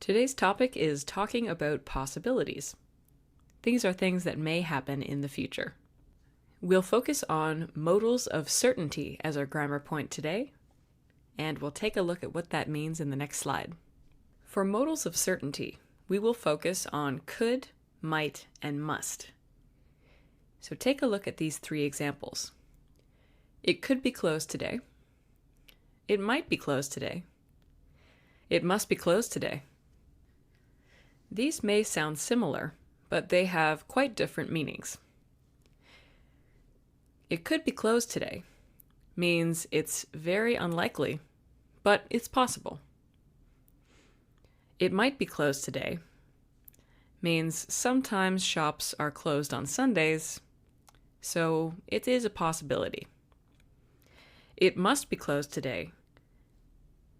Today's topic is talking about possibilities. These are things that may happen in the future. We'll focus on modals of certainty as our grammar point today, and we'll take a look at what that means in the next slide. For modals of certainty, we will focus on could, might, and must. So take a look at these three examples. It could be closed today. It might be closed today. It must be closed today. These may sound similar, but they have quite different meanings. It could be closed today means it's very unlikely, but it's possible. It might be closed today means sometimes shops are closed on Sundays, so it is a possibility. It must be closed today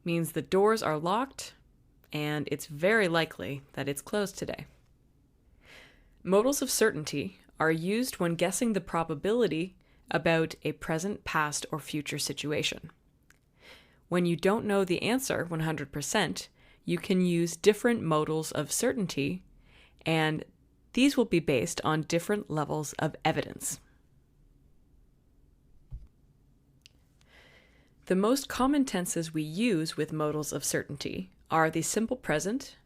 means the doors are locked and it's very likely that it's closed today. Modals of certainty are used when guessing the probability about a present, past, or future situation. When you don't know the answer 100%, you can use different modals of certainty, and these will be based on different levels of evidence. The most common tenses we use with modals of certainty are the simple present,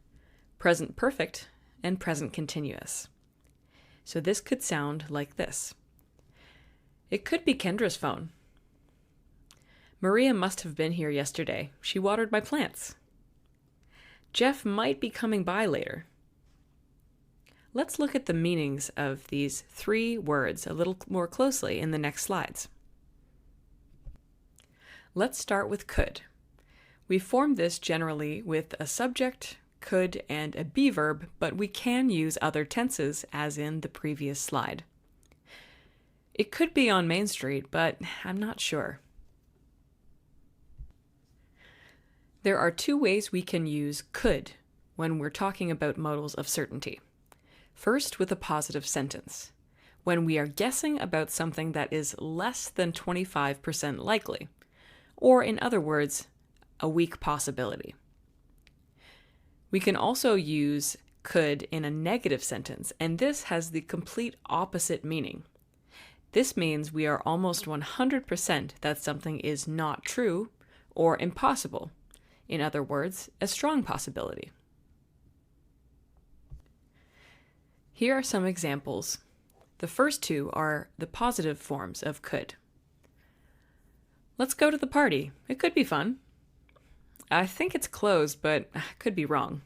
present perfect, and present continuous. So this could sound like this. It could be Kendra's phone. Maria must have been here yesterday. She watered my plants. Jeff might be coming by later. Let's look at the meanings of these three words a little more closely in the next slides. Let's start with could. We form this generally with a subject, could, and a be verb, but we can use other tenses as in the previous slide. It could be on Main Street, but I'm not sure. There are two ways we can use could when we're talking about modals of certainty. First, with a positive sentence, when we are guessing about something that is less than 25% likely, or in other words, a weak possibility. We can also use could in a negative sentence, and this has the complete opposite meaning. This means we are almost 100% that something is not true or impossible. In other words, a strong possibility. Here are some examples. The first two are the positive forms of could. Let's go to the party. It could be fun. I think it's closed, but I could be wrong.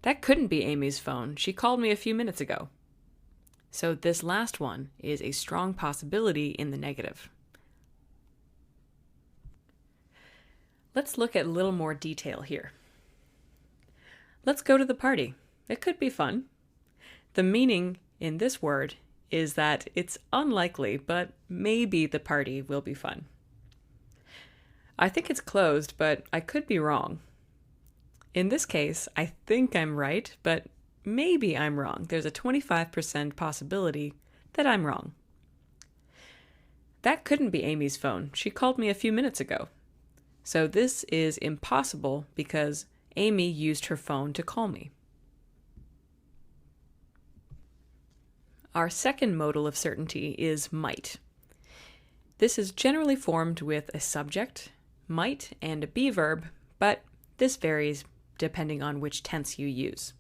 That couldn't be Amy's phone. She called me a few minutes ago. So this last one is a strong possibility in the negative. Let's look at a little more detail here. Let's go to the party. It could be fun. The meaning in this word is that it's unlikely, but maybe the party will be fun. I think it's closed, but I could be wrong. In this case, I think I'm right, but maybe I'm wrong. There's a 25% possibility that I'm wrong. That couldn't be Amy's phone. She called me a few minutes ago. So this is impossible because Amy used her phone to call me. Our second modal of certainty is might. This is generally formed with a subject, might, and a be verb, but this varies depending on which tense you use.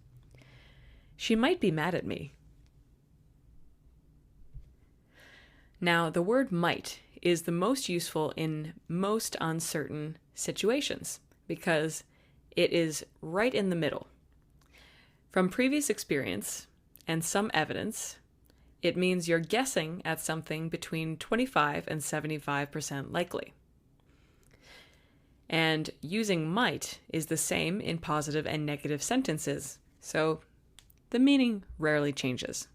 She might be mad at me. Now, the word might is the most useful in most uncertain situations because it is right in the middle. From previous experience and some evidence, it means you're guessing at something between 25 and 75% likely. And using might is the same in positive and negative sentences, so the meaning rarely changes.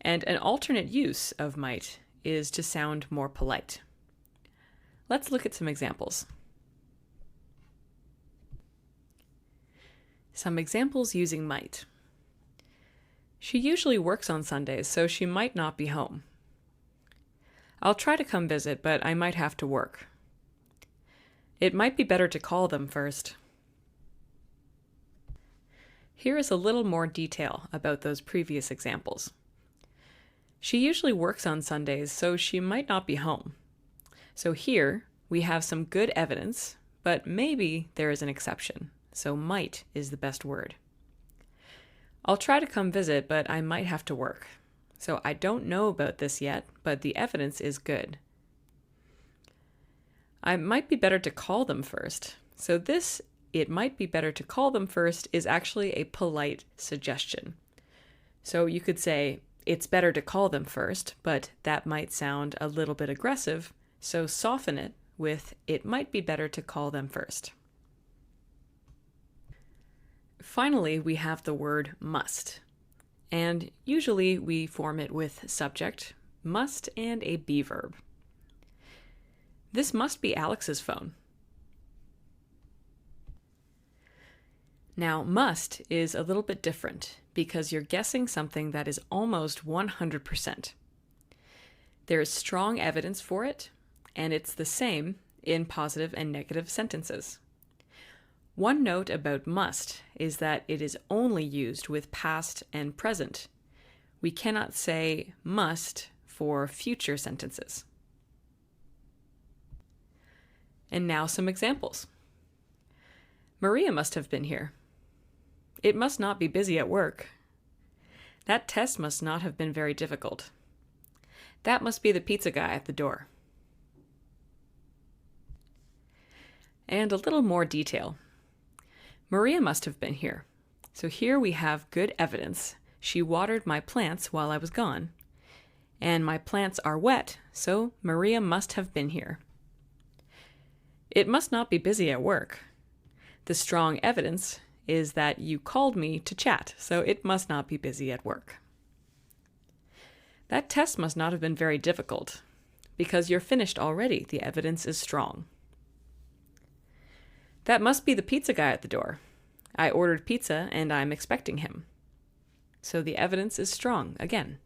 And an alternate use of might is to sound more polite. Let's look at some examples. Some examples using might. She usually works on Sundays, so she might not be home. I'll try to come visit, but I might have to work. It might be better to call them first. Here is a little more detail about those previous examples. She usually works on Sundays, so she might not be home. So here we have some good evidence, but maybe there is an exception, so might is the best word. I'll try to come visit, but I might have to work. So I don't know about this yet, but the evidence is good. I might be better to call them first. So this, it might be better to call them first, is actually a polite suggestion. So you could say, it's better to call them first, but that might sound a little bit aggressive, so soften it with, it might be better to call them first. Finally, we have the word must, and usually we form it with subject, must, and a be verb. This must be Alex's phone. Now, must is a little bit different because you're guessing something that is almost 100%. There is strong evidence for it, and it's the same in positive and negative sentences. One note about must is that it is only used with past and present. We cannot say must for future sentences. And now some examples. Maria must have been here. It must not be busy at work. That test must not have been very difficult. That must be the pizza guy at the door. And a little more detail. Maria must have been here. So here we have good evidence. She watered my plants while I was gone. And my plants are wet, so Maria must have been here. It must not be busy at work. The strong evidence is that you called me to chat, so it must not be busy at work. That test must not have been very difficult. Because you're finished already, the evidence is strong. That must be the pizza guy at the door. I ordered pizza and I'm expecting him. So the evidence is strong again.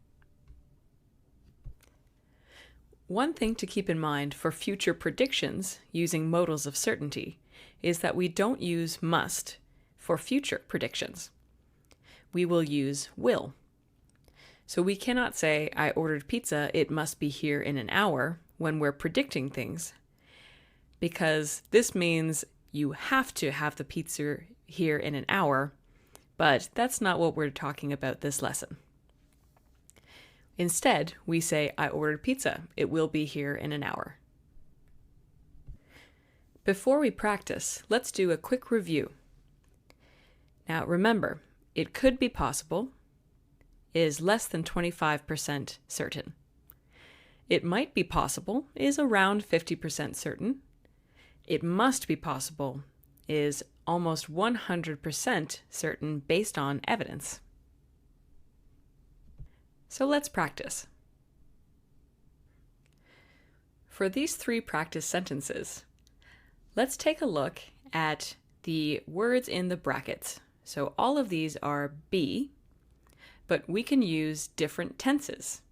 One thing to keep in mind for future predictions using modals of certainty is that we don't use must for future predictions. We will use will. So we cannot say, I ordered pizza, it must be here in an hour, when we're predicting things, because this means you have to have the pizza here in an hour, but that's not what we're talking about this lesson. Instead, we say, I ordered pizza, it will be here in an hour. Before we practice, let's do a quick review. Now remember, it could be possible is less than 25% certain. It might be possible is around 50% certain. It must be possible is almost 100% certain based on evidence. So let's practice. For these 3 practice sentences, let's take a look at the words in the brackets. So all of these are be, but we can use different tenses.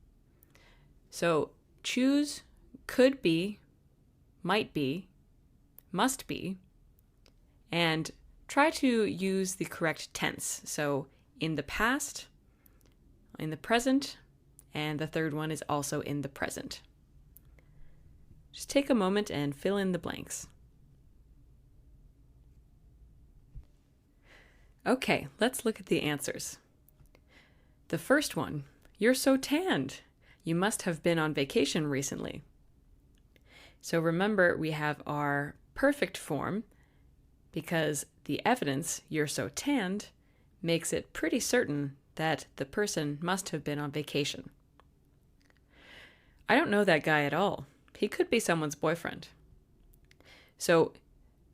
So choose could be, might be, must be, and try to use the correct tense. So in the past, in the present, and the third one is also in the present. Just take a moment and fill in the blanks. Okay, let's look at the answers. The first one, you're so tanned. You must have been on vacation recently. So remember, we have our perfect form because the evidence, you're so tanned, makes it pretty certain that the person must have been on vacation. I don't know that guy at all. He could be someone's boyfriend. So,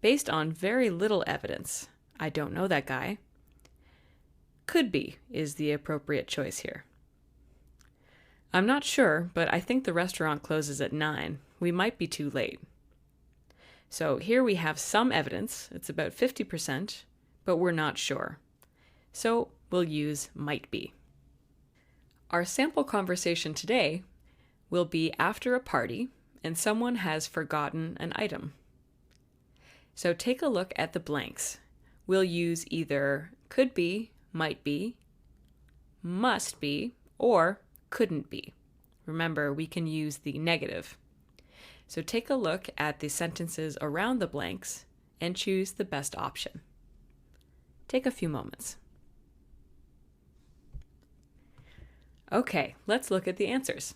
based on very little evidence, I don't know that guy. Could be is the appropriate choice here. I'm not sure, but I think the restaurant closes at 9. We might be too late. So here we have some evidence. It's about 50%, but we're not sure. So we'll use might be. Our sample conversation today will be after a party and someone has forgotten an item. So take a look at the blanks. We'll use either could be, might be, must be, or couldn't be. Remember, we can use the negative. So take a look at the sentences around the blanks and choose the best option. Take a few moments. Okay, let's look at the answers.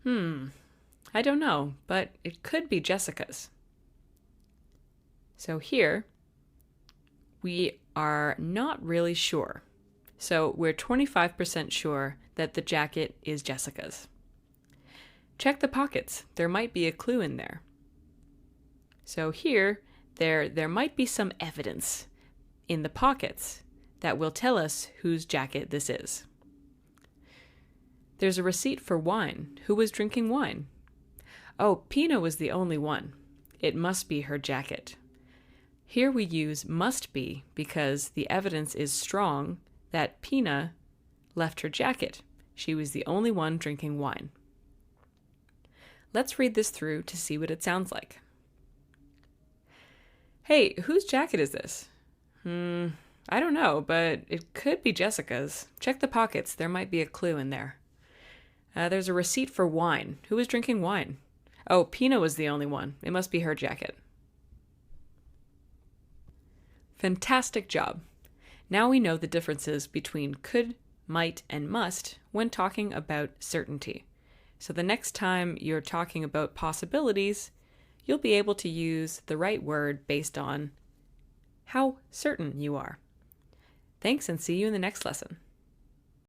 I don't know, but it could be Jessica's. So here, we are not really sure. So we're 25% sure that the jacket is Jessica's. Check the pockets. There might be a clue in there. So here, there might be some evidence in the pockets that will tell us whose jacket this is. There's a receipt for wine. Who was drinking wine? Oh, Pina was the only one. It must be her jacket. Here we use must be because the evidence is strong that Pina left her jacket. She was the only one drinking wine. Let's read this through to see what it sounds like. Hey, whose jacket is this? I don't know, but it could be Jessica's. Check the pockets. There might be a clue in there. There's a receipt for wine. Who was drinking wine? Oh, Pina was the only one. It must be her jacket. Fantastic job. Now we know the differences between could, might, and must when talking about certainty. So the next time you're talking about possibilities, you'll be able to use the right word based on how certain you are. Thanks, and see you in the next lesson.